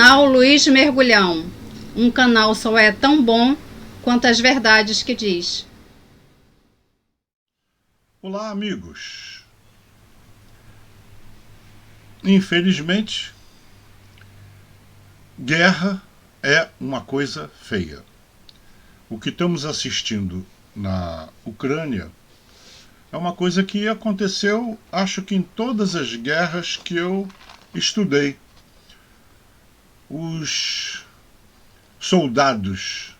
Canal Luiz Mergulhão. Um canal só é tão bom quanto as verdades que diz. Olá, amigos. Infelizmente, guerra é uma coisa feia. O que estamos assistindo na Ucrânia é uma coisa que aconteceu, acho que em todas as guerras que eu estudei. Os soldados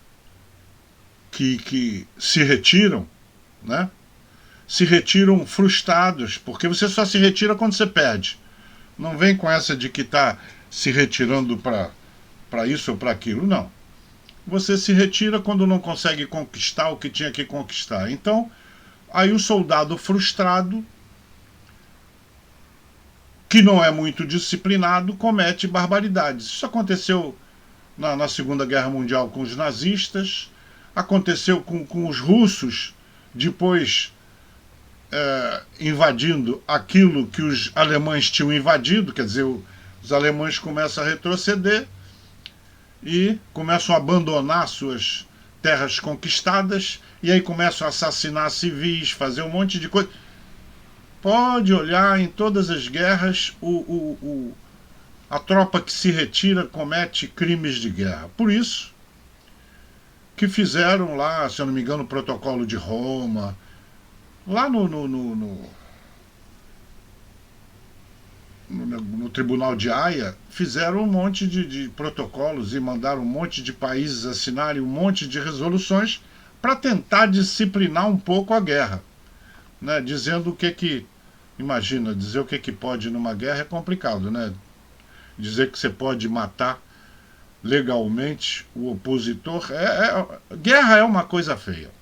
que se retiram, né? Se retiram frustrados, porque você só se retira quando você perde. Não vem com essa de que está se retirando para isso ou para aquilo, não. Você se retira quando não consegue conquistar o que tinha que conquistar. Então, aí o soldado frustrado, que não é muito disciplinado, comete barbaridades. Isso aconteceu na Segunda Guerra Mundial com os nazistas, aconteceu com os russos, depois invadindo aquilo que os alemães tinham invadido, quer dizer, os alemães começam a retroceder e começam a abandonar suas terras conquistadas, e aí começam a assassinar civis, fazer um monte de coisa. Pode olhar em todas as guerras, a tropa que se retira comete crimes de guerra. Por isso que fizeram lá, se eu não me engano, o Protocolo de Roma, lá no Tribunal de Haia, fizeram um monte de protocolos e mandaram um monte de países assinarem um monte de resoluções para tentar disciplinar um pouco a guerra, né? Dizendo o que imagina, dizer o que pode numa guerra é complicado, né? Dizer que você pode matar legalmente o opositor, guerra é uma coisa feia.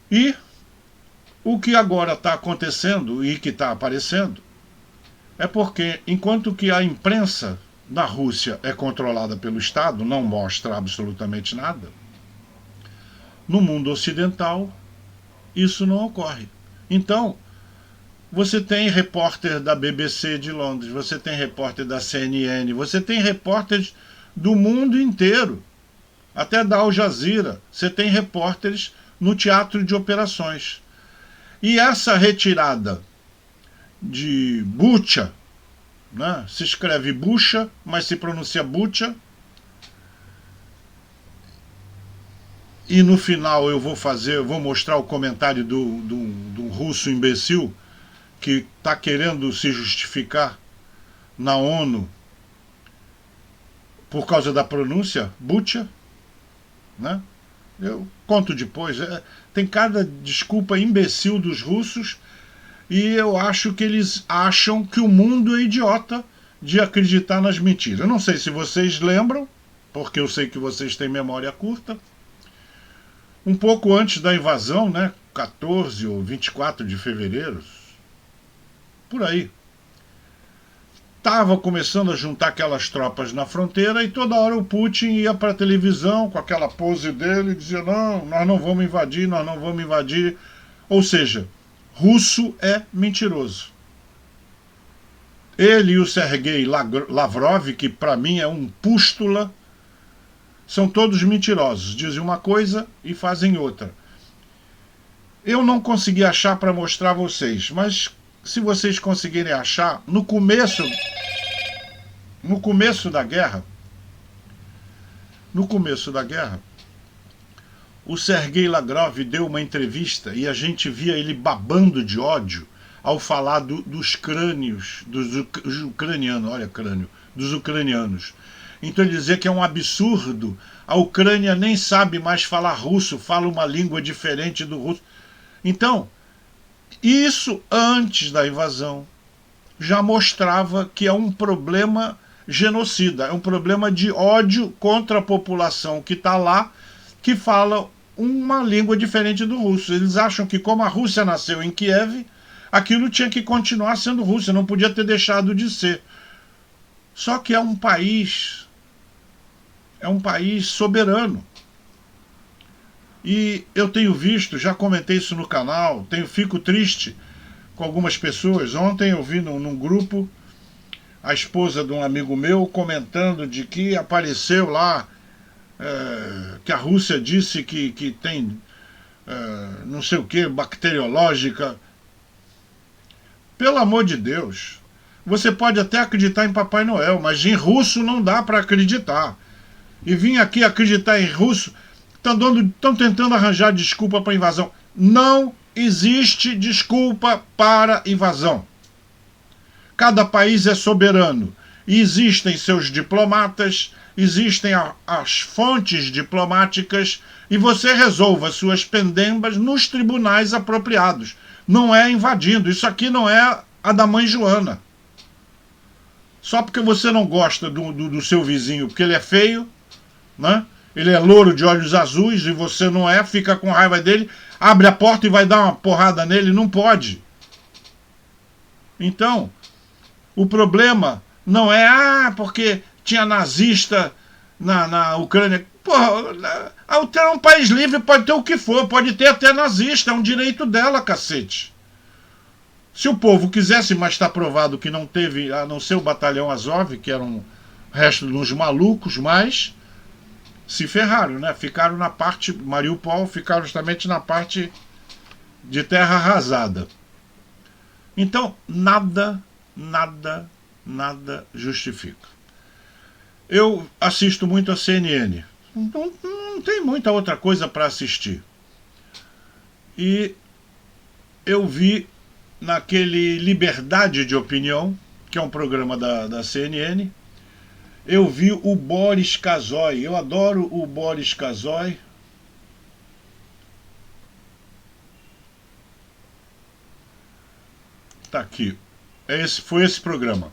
E o que agora está acontecendo e que está aparecendo é porque, enquanto que a imprensa na Rússia é controlada pelo Estado, não mostra absolutamente nada, no mundo ocidental isso não ocorre. Então, você tem repórter da BBC de Londres, você tem repórter da CNN, você tem repórteres do mundo inteiro, até da Al Jazeera, você tem repórteres no teatro de operações. E essa retirada de Bucha, né? Se escreve Bucha, mas se pronuncia Bucha, e no final eu vou mostrar o comentário do russo imbecil que está querendo se justificar na ONU por causa da pronúncia Bucha, né? Eu conto depois. Tem cada desculpa imbecil dos russos, e eu acho que eles acham que o mundo é idiota de acreditar nas mentiras. Eu não sei se vocês lembram, porque eu sei que vocês têm memória curta. Um pouco antes da invasão, né, 14 ou 24 de fevereiro, por aí, estava começando a juntar aquelas tropas na fronteira, e toda hora o Putin ia para a televisão com aquela pose dele e dizia: não, nós não vamos invadir, nós não vamos invadir. Ou seja, russo é mentiroso. Ele e o Sergei Lavrov, que para mim é um pústula, são todos mentirosos. Dizem uma coisa e fazem outra. Eu não consegui achar para mostrar a vocês, mas se vocês conseguirem achar, no começo da guerra, o Sergei Lavrov deu uma entrevista e a gente via ele babando de ódio ao falar dos crânios, dos ucranianos, olha, crânio, dos ucranianos. Então ele dizia que é um absurdo, a Ucrânia nem sabe mais falar russo, fala uma língua diferente do russo. Então, isso antes da invasão já mostrava que é um problema genocida, é um problema de ódio contra a população que está lá, que fala uma língua diferente do russo. Eles acham que, como a Rússia nasceu em Kiev, aquilo tinha que continuar sendo Rússia, não podia ter deixado de ser. Só que é um país soberano. E eu tenho visto, já comentei isso no canal, fico triste com algumas pessoas. Ontem eu vi num grupo a esposa de um amigo meu comentando de que apareceu lá, que a Rússia disse que tem não sei o que, bacteriológica. Pelo amor de Deus, você pode até acreditar em Papai Noel, mas em russo não dá para acreditar. E vim aqui acreditar em russo, estão tentando arranjar desculpa para invasão. Não existe desculpa para invasão. Cada país é soberano. E existem seus diplomatas, existem as fontes diplomáticas, e você resolva suas pendembas nos tribunais apropriados. Não é invadindo. Isso aqui não é a da mãe Joana. Só porque você não gosta do seu vizinho, porque ele é feio, né? Ele é louro de olhos azuis e você não é, fica com raiva dele, abre a porta e vai dar uma porrada nele. Não pode. Então, o problema não é porque tinha nazista na Ucrânia. Porra, a Ucrânia é um país livre, pode ter o que for, pode ter até nazista, é um direito dela, cacete. Se o povo quisesse, mas está provado que não teve, a não ser o batalhão Azov, que era um resto de uns malucos, mas se ferraram, né? Ficaram na parte, Mariupol, ficaram justamente na parte de terra arrasada. Então, nada justifica. Eu assisto muito a CNN. Não tem muita outra coisa para assistir. E eu vi naquele Liberdade de Opinião, que é um programa da CNN, eu vi o Boris Casoy. Eu adoro o Boris Casoy. Tá aqui. Foi esse programa.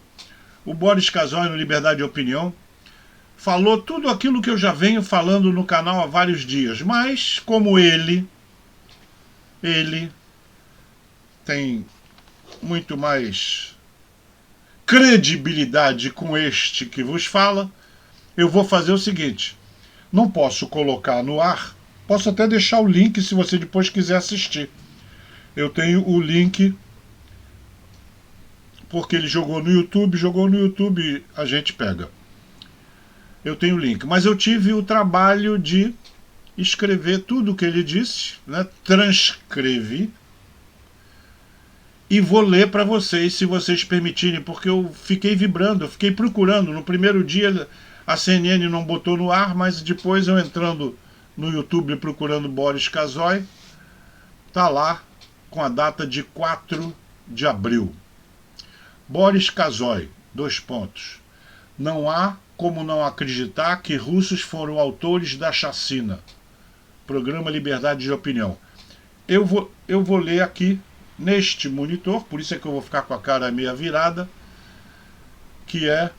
O Boris Casoy, no Liberdade de Opinião, falou tudo aquilo que eu já venho falando no canal há vários dias. Mas, como ele tem muito mais credibilidade com este que vos fala, eu vou fazer o seguinte: não posso colocar no ar, posso até deixar o link se você depois quiser assistir. Eu tenho o link, porque ele jogou no YouTube, a gente pega. Eu tenho o link, mas eu tive o trabalho de escrever tudo o que ele disse, né? Transcrevi, e vou ler para vocês, se vocês permitirem, porque eu fiquei vibrando, eu fiquei procurando. No primeiro dia a CNN não botou no ar, mas depois eu entrando no YouTube procurando Boris Casoy, tá lá com a data de 4 de abril. Boris Casoy, : não há como não acreditar que russos foram autores da chacina. Programa Liberdade de Opinião. Eu vou ler aqui neste monitor, por isso é que eu vou ficar com a cara meia virada, que é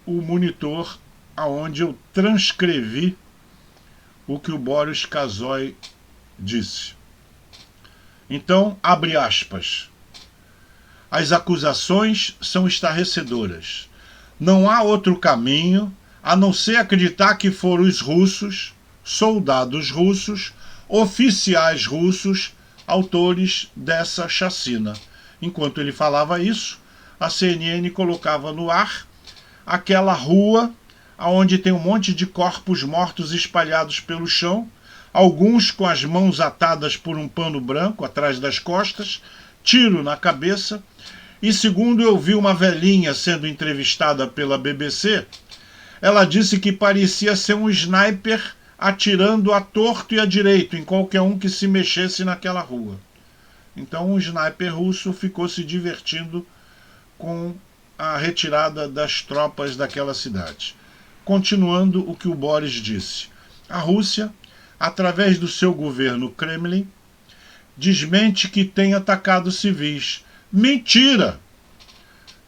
o monitor aonde eu transcrevi o que o Boris Casoy disse. Então, abre aspas. As acusações são estarrecedoras. Não há outro caminho a não ser acreditar que foram os russos, soldados russos, oficiais russos, autores dessa chacina. Enquanto ele falava isso, a CNN colocava no ar aquela rua onde tem um monte de corpos mortos espalhados pelo chão, alguns com as mãos atadas por um pano branco atrás das costas, tiro na cabeça. E segundo eu vi uma velhinha sendo entrevistada pela BBC, ela disse que parecia ser um sniper atirando a torto e a direito em qualquer um que se mexesse naquela rua. Então um sniper russo ficou se divertindo com a retirada das tropas daquela cidade. Continuando o que o Boris disse. A Rússia, através do seu governo Kremlin, desmente que tem atacado civis. Mentira!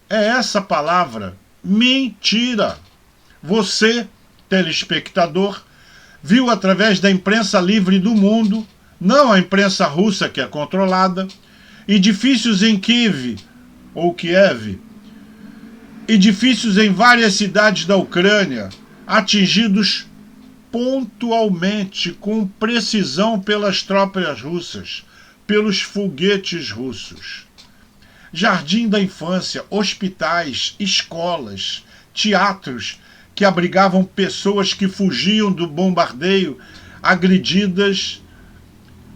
É essa palavra, mentira! Você, telespectador, viu através da imprensa livre do mundo, não a imprensa russa que é controlada, edifícios em Kiev, edifícios em várias cidades da Ucrânia, atingidos pontualmente, com precisão pelas tropas russas, pelos foguetes russos. jardim da infância, hospitais, escolas, teatros que abrigavam pessoas que fugiam do bombardeio, agredidas,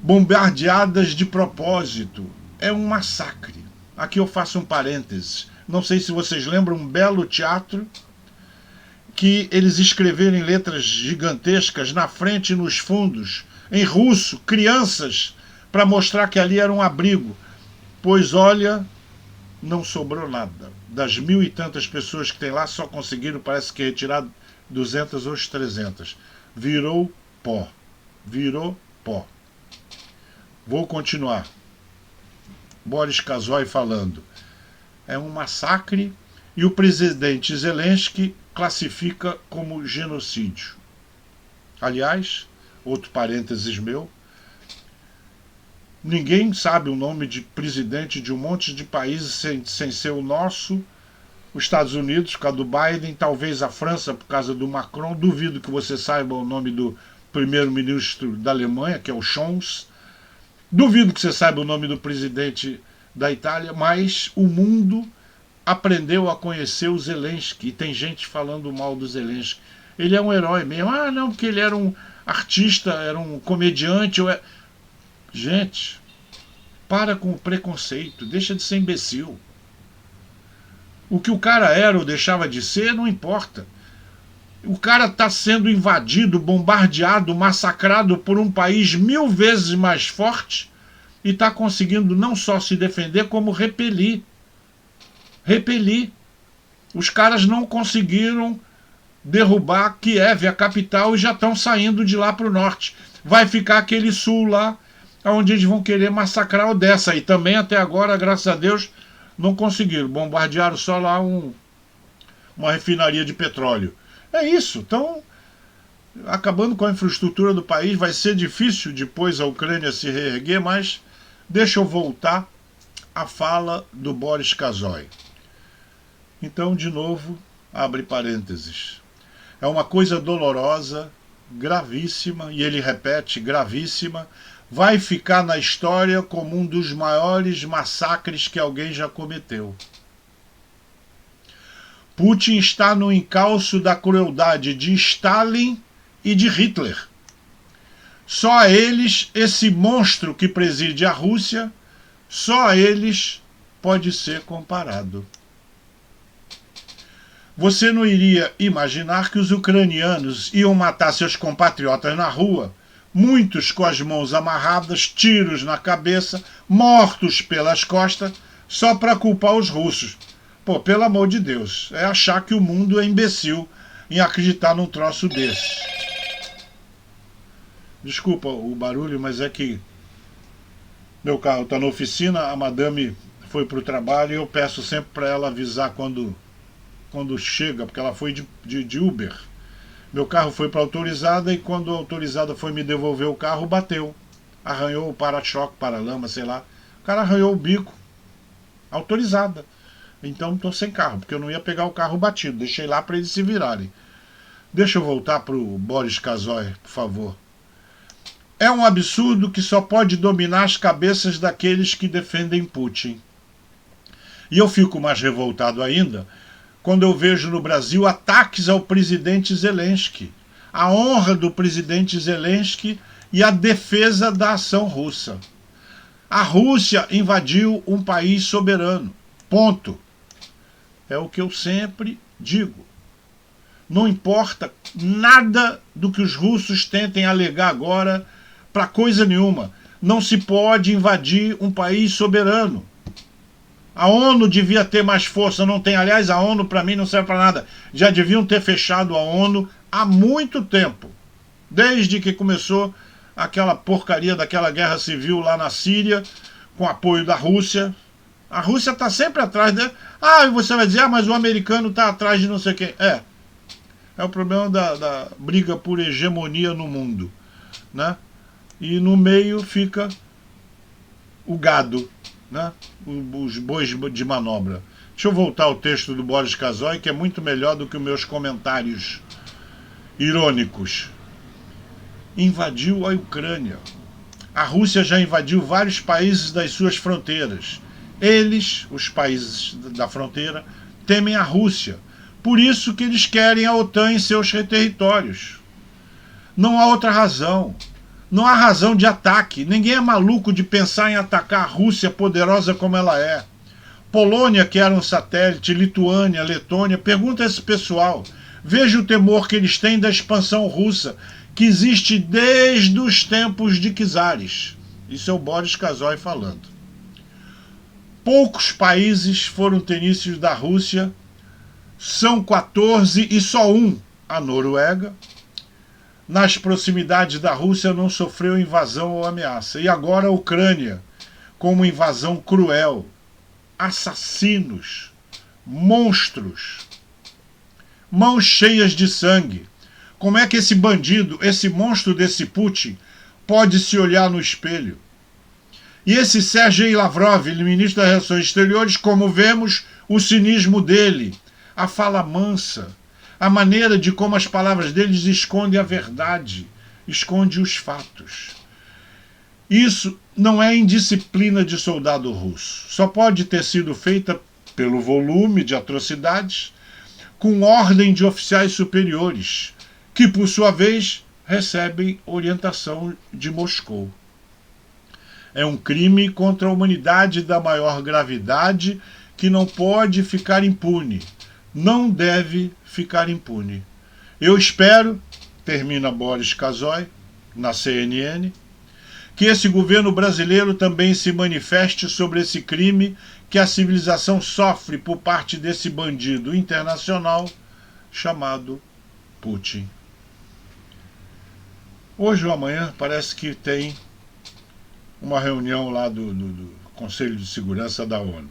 bombardeadas de propósito. É um massacre. Aqui eu faço um parênteses. Não sei se vocês lembram, um belo teatro que eles escreveram em letras gigantescas na frente e nos fundos, em russo, crianças, para mostrar que ali era um abrigo. Pois olha, não sobrou nada. Das 1000 e tantas pessoas que tem lá, só conseguiram, parece que, retirar 200 ou 300. Virou pó. Virou pó. Vou continuar. Boris Casoy falando. É um massacre e o presidente Zelensky classifica como genocídio. Aliás, outro parênteses meu, ninguém sabe o nome de presidente de um monte de países sem ser o nosso, os Estados Unidos por causa do Biden, talvez a França por causa do Macron. Duvido que você saiba o nome do primeiro-ministro da Alemanha, que é o Scholz. Duvido que você saiba o nome do presidente da Itália, mas o mundo aprendeu a conhecer o Zelensky, e tem gente falando mal do Zelensky. Ele é um herói mesmo. Ah, não, porque ele era um artista, era um comediante. Gente, para com o preconceito, deixa de ser imbecil. O que o cara era ou deixava de ser, não importa. O cara está sendo invadido, bombardeado, massacrado por um país 1000 vezes mais forte e está conseguindo não só se defender, como repelir. Repelir. Os caras não conseguiram derrubar Kiev, a capital, e já estão saindo de lá para o norte. Vai ficar aquele sul lá, onde eles vão querer massacrar Odessa. E também até agora, graças a Deus, não conseguiram. Bombardearam só lá uma refinaria de petróleo. É isso. Estão acabando com a infraestrutura do país. Vai ser difícil depois a Ucrânia se reerguer, mas deixa eu voltar à fala do Boris Casoy. Então, de novo, abre parênteses. É uma coisa dolorosa, gravíssima, e ele repete, gravíssima, vai ficar na história como um dos maiores massacres que alguém já cometeu. Putin está no encalço da crueldade de Stalin e de Hitler. Só a eles, esse monstro que preside a Rússia, só a eles pode ser comparado. Você não iria imaginar que os ucranianos iam matar seus compatriotas na rua, muitos com as mãos amarradas, tiros na cabeça, mortos pelas costas, só para culpar os russos. Pô, pelo amor de Deus, é achar que o mundo é imbecil em acreditar num troço desse. Desculpa o barulho, mas é que meu carro está na oficina, a madame foi para o trabalho e eu peço sempre para ela avisar quando chega, porque ela foi de Uber. Meu carro foi para a autorizada e quando a autorizada foi me devolver o carro, bateu. Arranhou o para-choque, para-lama, sei lá. O cara arranhou o bico. Autorizada. Então estou sem carro, porque eu não ia pegar o carro batido. Deixei lá para eles se virarem. Deixa eu voltar para o Boris Casoy, por favor. É um absurdo que só pode dominar as cabeças daqueles que defendem Putin. E eu fico mais revoltado ainda quando eu vejo no Brasil ataques ao presidente Zelensky, a honra do presidente Zelensky e a defesa da ação russa. A Rússia invadiu um país soberano. Ponto. É o que eu sempre digo. Não importa nada do que os russos tentem alegar agora para coisa nenhuma. Não se pode invadir um país soberano. A ONU devia ter mais força, não tem. Aliás, a ONU para mim não serve para nada. Já deviam ter fechado a ONU há muito tempo. Desde que começou aquela porcaria daquela guerra civil lá na Síria, com apoio da Rússia. A Rússia está sempre atrás dele. Ah, e você vai dizer, mas o americano está atrás de não sei quem. É o problema da briga por hegemonia no mundo, né? E no meio fica o gado, né? Os bois de manobra. Deixa eu voltar ao texto do Boris Casoy, que é muito melhor do que os meus comentários irônicos. Invadiu a Ucrânia. A Rússia já invadiu vários países das suas fronteiras. Eles, os países da fronteira, temem a Rússia. Por isso que eles querem a OTAN em seus territórios. Não há outra razão. Não há razão de ataque. Ninguém é maluco de pensar em atacar a Rússia poderosa como ela é. Polônia, que era um satélite, Lituânia, Letônia, pergunta a esse pessoal. Veja o temor que eles têm da expansão russa, que existe desde os tempos de czares. Isso é o Boris Casoy falando. Poucos países foram tenícios da Rússia, são 14 e só um, a Noruega, nas proximidades da Rússia não sofreu invasão ou ameaça. E agora a Ucrânia, com uma invasão cruel, assassinos, monstros, mãos cheias de sangue. Como é que esse bandido, esse monstro desse Putin, pode se olhar no espelho? E esse Sergei Lavrov, ministro das Relações Exteriores, como vemos o cinismo dele, a fala mansa, a maneira de como as palavras deles escondem a verdade, esconde os fatos. Isso não é indisciplina de soldado russo. Só pode ter sido feita pelo volume de atrocidades, com ordem de oficiais superiores, que, por sua vez, recebem orientação de Moscou. É um crime contra a humanidade da maior gravidade que não pode ficar impune. Não deve ficar impune. Eu espero, termina Boris Casoy, na CNN, que esse governo brasileiro também se manifeste sobre esse crime que a civilização sofre por parte desse bandido internacional chamado Putin. Hoje ou amanhã parece que tem uma reunião lá do Conselho de Segurança da ONU.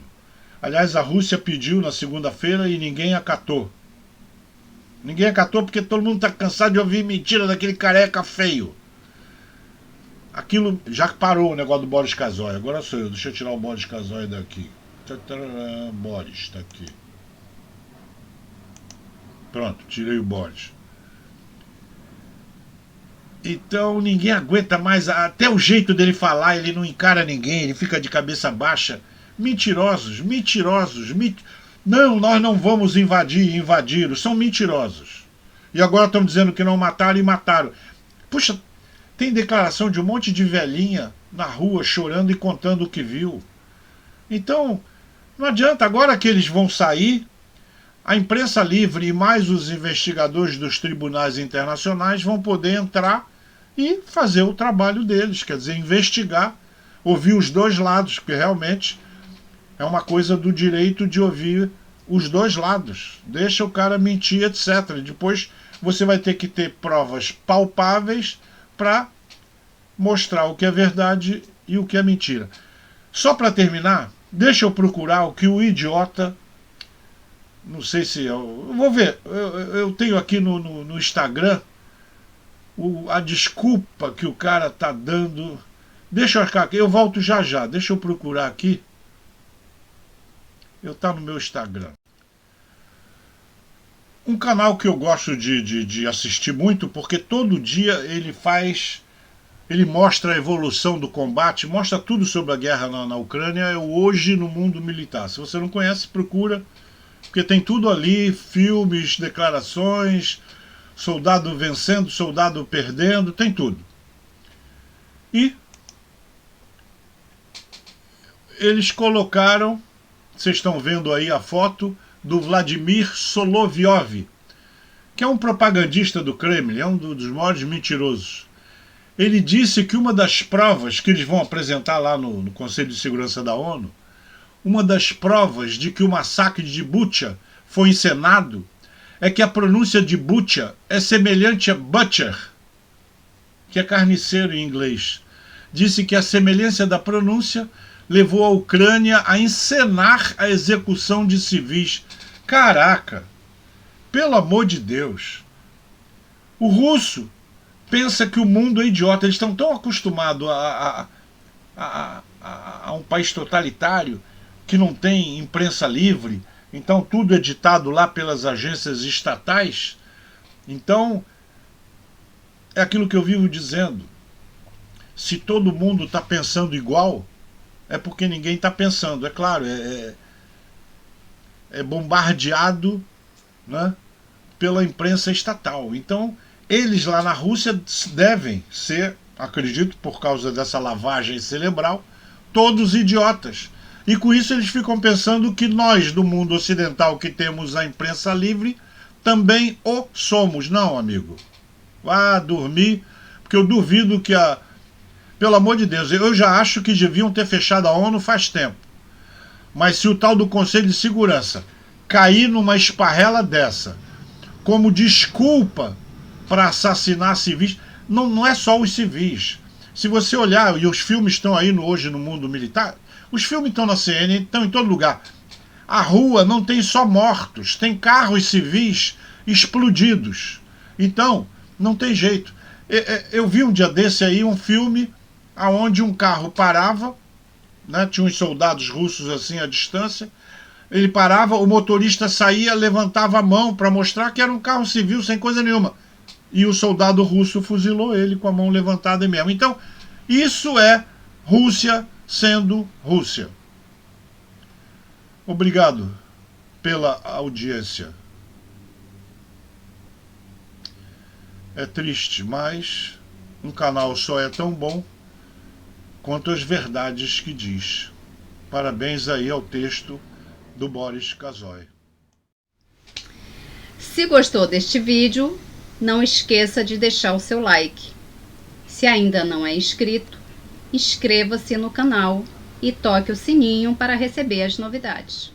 Aliás, a Rússia pediu na segunda-feira e ninguém acatou. Ninguém acatou porque todo mundo está cansado de ouvir mentira daquele careca feio. Aquilo já parou o negócio do Boris Casoy. Agora sou eu. Deixa eu tirar o Boris Casoy daqui. Boris, está aqui. Pronto, tirei o Boris. Então ninguém aguenta mais. Até o jeito dele falar, ele não encara ninguém, ele fica de cabeça baixa. Mentirosos, mentirosos. Não, nós não vamos invadiram. São mentirosos. E agora estão dizendo que não mataram e mataram. Puxa, tem declaração de um monte de velhinha na rua chorando e contando o que viu. Então, não adianta. Agora que eles vão sair, a imprensa livre e mais os investigadores dos tribunais internacionais vão poder entrar e fazer o trabalho deles. Quer dizer, investigar, ouvir os dois lados, porque realmente é uma coisa do direito de ouvir os dois lados. Deixa o cara mentir, etc. Depois você vai ter que ter provas palpáveis para mostrar o que é verdade e o que é mentira. Só para terminar, deixa eu procurar o que o idiota... Não sei se... Eu vou ver. Eu tenho aqui no Instagram a desculpa que o cara tá dando. Deixa eu achar aqui. Eu volto já já. Deixa eu procurar aqui. Eu tá no meu Instagram. Um canal que eu gosto de assistir muito, porque todo dia ele mostra a evolução do combate, mostra tudo sobre a guerra na Ucrânia, é o Hoje no Mundo Militar. Se você não conhece, procura, porque tem tudo ali, filmes, declarações, soldado vencendo, soldado perdendo, tem tudo. E eles colocaram, vocês estão vendo aí a foto do Vladimir Solovyov, que é um propagandista do Kremlin, é um dos maiores mentirosos. Ele disse que uma das provas que eles vão apresentar lá no Conselho de Segurança da ONU, uma das provas de que o massacre de Bucha foi encenado, é que a pronúncia de Bucha é semelhante a butcher, que é carniceiro em inglês. Disse que a semelhança da pronúncia levou a Ucrânia a encenar a execução de civis. Caraca! Pelo amor de Deus! O russo pensa que o mundo é idiota. Eles estão tão acostumados a um país totalitário que não tem imprensa livre, então tudo é ditado lá pelas agências estatais. Então, é aquilo que eu vivo dizendo. Se todo mundo está pensando igual, é porque ninguém está pensando. É claro, é bombardeado, né, pela imprensa estatal. Então, eles lá na Rússia devem ser, acredito, por causa dessa lavagem cerebral, todos idiotas. E com isso eles ficam pensando que nós, do mundo ocidental, que temos a imprensa livre, também o somos. Não, amigo. Vá dormir, porque eu duvido que a... Pelo amor de Deus, eu já acho que deviam ter fechado a ONU faz tempo. Mas se o tal do Conselho de Segurança cair numa esparrela dessa, como desculpa para assassinar civis, não é só os civis. Se você olhar, e os filmes estão aí hoje no mundo militar, os filmes estão na CNN, estão em todo lugar. A rua não tem só mortos, tem carros civis explodidos. Então, não tem jeito. Eu vi um dia desse aí um filme onde um carro parava, né, tinha uns soldados russos assim à distância, ele parava, o motorista saía, levantava a mão para mostrar que era um carro civil sem coisa nenhuma. E o soldado russo fuzilou ele com a mão levantada mesmo. Então, isso é Rússia sendo Rússia. Obrigado pela audiência. É triste, mas um canal só é tão bom quanto as verdades que diz. Parabéns aí ao texto do Boris Kazoy. Se gostou deste vídeo, não esqueça de deixar o seu like. Se ainda não é inscrito, inscreva-se no canal e toque o sininho para receber as novidades.